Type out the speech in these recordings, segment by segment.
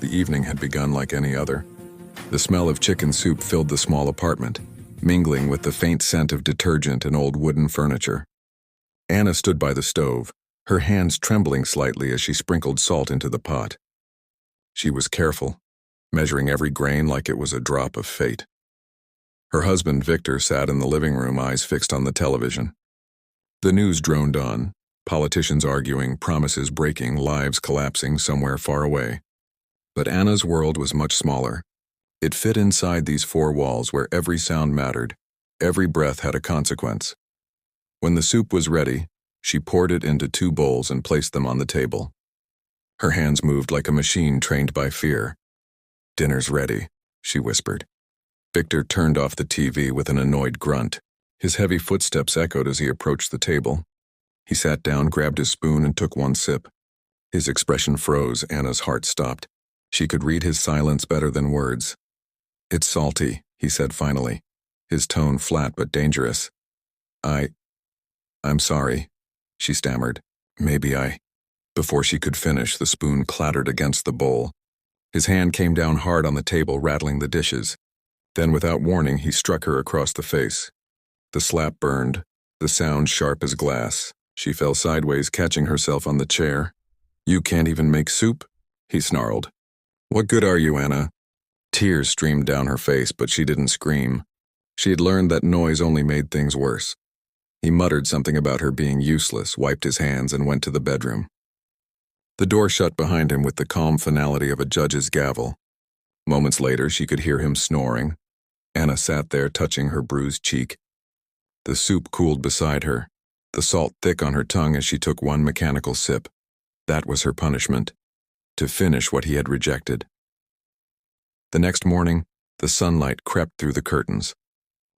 The evening had begun like any other. The smell of chicken soup filled the small apartment, mingling with the faint scent of detergent and old wooden furniture. Anna stood by the stove, her hands trembling slightly as she sprinkled salt into the pot. She was careful, measuring every grain like it was a drop of fate. Her husband, Victor, sat in the living room, eyes fixed on the television. The news droned on, politicians arguing, promises breaking, lives collapsing somewhere far away. But Anna's world was much smaller. It fit inside these four walls where every sound mattered, every breath had a consequence. When the soup was ready, she poured it into 2 bowls and placed them on the table. Her hands moved like a machine trained by fear. "Dinner's ready," she whispered. Victor turned off the TV with an annoyed grunt. His heavy footsteps echoed as he approached the table. He sat down, grabbed his spoon, and took 1 sip. His expression froze. Anna's heart stopped. She could read his silence better than words. "It's salty," he said finally, his tone flat but dangerous. I'm sorry," she stammered. "Maybe Before she could finish, the spoon clattered against the bowl. His hand came down hard on the table, rattling the dishes. Then, without warning, he struck her across the face. The slap burned, the sound sharp as glass. She fell sideways, catching herself on the chair. "You can't even make soup?" he snarled. "What good are you, Anna?" Tears streamed down her face, but she didn't scream. She had learned that noise only made things worse. He muttered something about her being useless, wiped his hands, and went to the bedroom. The door shut behind him with the calm finality of a judge's gavel. Moments later, she could hear him snoring. Anna sat there, touching her bruised cheek. The soup cooled beside her, the salt thick on her tongue as she took 1 mechanical sip. That was her punishment, to finish what he had rejected. The next morning, the sunlight crept through the curtains.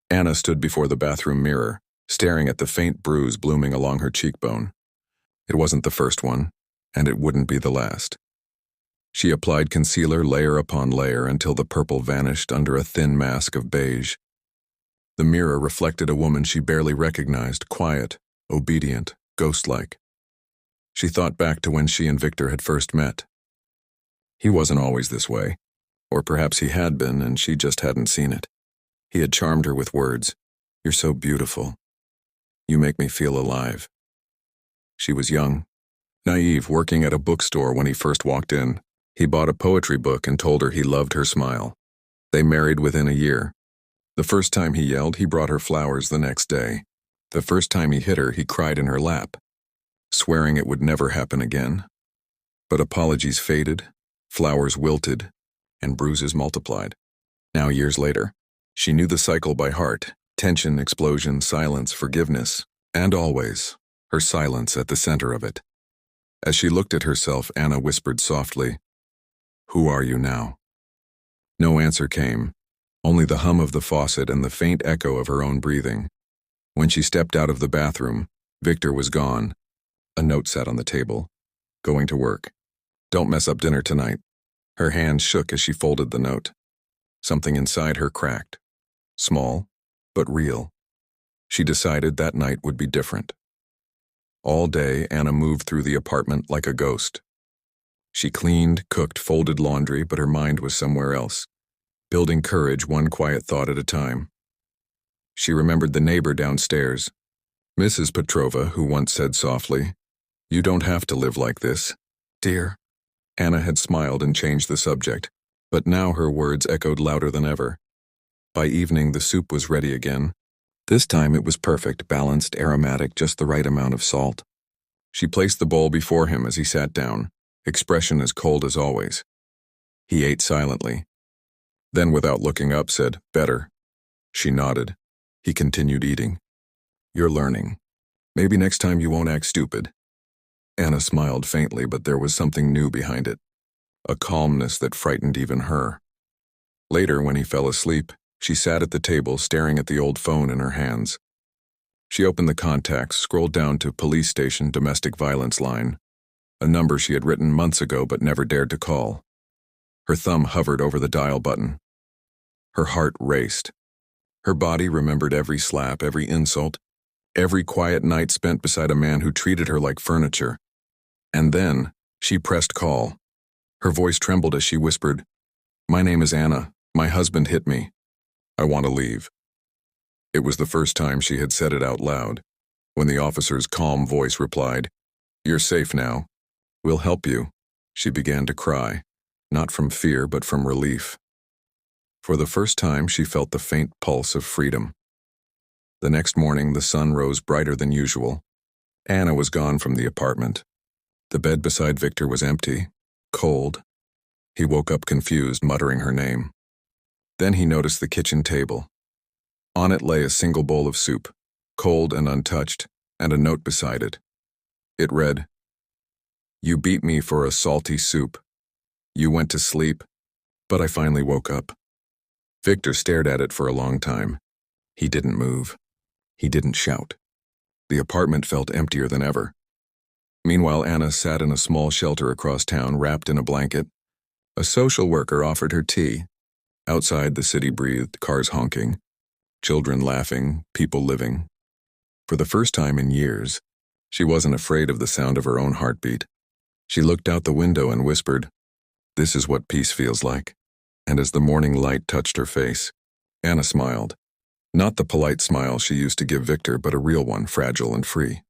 Anna stood before the bathroom mirror, staring at the faint bruise blooming along her cheekbone. It wasn't the first one, and it wouldn't be the last. She applied concealer layer upon layer until the purple vanished under a thin mask of beige. The mirror reflected a woman she barely recognized, quiet, obedient, ghost-like. She thought back to when she and Victor had first met. He wasn't always this way, or perhaps he had been and she just hadn't seen it. He had charmed her with words. "You're so beautiful. You make me feel alive." She was young, naive, working at a bookstore when he first walked in. He bought a poetry book and told her he loved her smile. They married within a year. The first time he yelled, he brought her flowers the next day. The first time he hit her, he cried in her lap, swearing it would never happen again. But apologies faded, flowers wilted, and bruises multiplied. Now, years later, she knew the cycle by heart: tension, explosion, silence, forgiveness, and always, her silence at the center of it. As she looked at herself, Anna whispered softly, "Who are you now?" No answer came, only the hum of the faucet and the faint echo of her own breathing. When she stepped out of the bathroom, Victor was gone. A note sat on the table. "Going to work. Don't mess up dinner tonight." Her hands shook as she folded the note. Something inside her cracked. Small, but real. She decided that night would be different. All day, Anna moved through the apartment like a ghost. She cleaned, cooked, folded laundry, but her mind was somewhere else, building courage 1 quiet thought at a time. She remembered the neighbor downstairs, Mrs. Petrova, who once said softly, "You don't have to live like this, dear." Anna had smiled and changed the subject, but now her words echoed louder than ever. By evening, the soup was ready again. This time it was perfect, balanced, aromatic, just the right amount of salt. She placed the bowl before him as he sat down, expression as cold as always. He ate silently. Then, without looking up, said, "Better." She nodded. He continued eating. "You're learning. Maybe next time you won't act stupid." Anna smiled faintly, but there was something new behind it, a calmness that frightened even her. Later, when he fell asleep, she sat at the table, staring at the old phone in her hands. She opened the contacts, scrolled down to police station domestic violence line, a number she had written months ago but never dared to call. Her thumb hovered over the dial button. Her heart raced. Her body remembered every slap, every insult, every quiet night spent beside a man who treated her like furniture. And then she pressed call. Her voice trembled as she whispered, "My name is Anna. My husband hit me. I want to leave." It was the first time she had said it out loud. When the officer's calm voice replied, "You're safe now. We'll help you," she began to cry, not from fear but from relief. For the first time, she felt the faint pulse of freedom. The next morning, the sun rose brighter than usual. Anna was gone from the apartment. The bed beside Victor was empty, cold. He woke up confused, muttering her name. Then he noticed the kitchen table. On it lay a single bowl of soup, cold and untouched, and a note beside it. It read, "You beat me for a salty soup. You went to sleep, but I finally woke up." Victor stared at it for a long time. He didn't move. He didn't shout. The apartment felt emptier than ever. Meanwhile, Anna sat in a small shelter across town, wrapped in a blanket. A social worker offered her tea. Outside, the city breathed, cars honking, children laughing, people living. For the first time in years, she wasn't afraid of the sound of her own heartbeat. She looked out the window and whispered, "This is what peace feels like." And as the morning light touched her face, Anna smiled. Not the polite smile she used to give Victor, but a real one, fragile and free.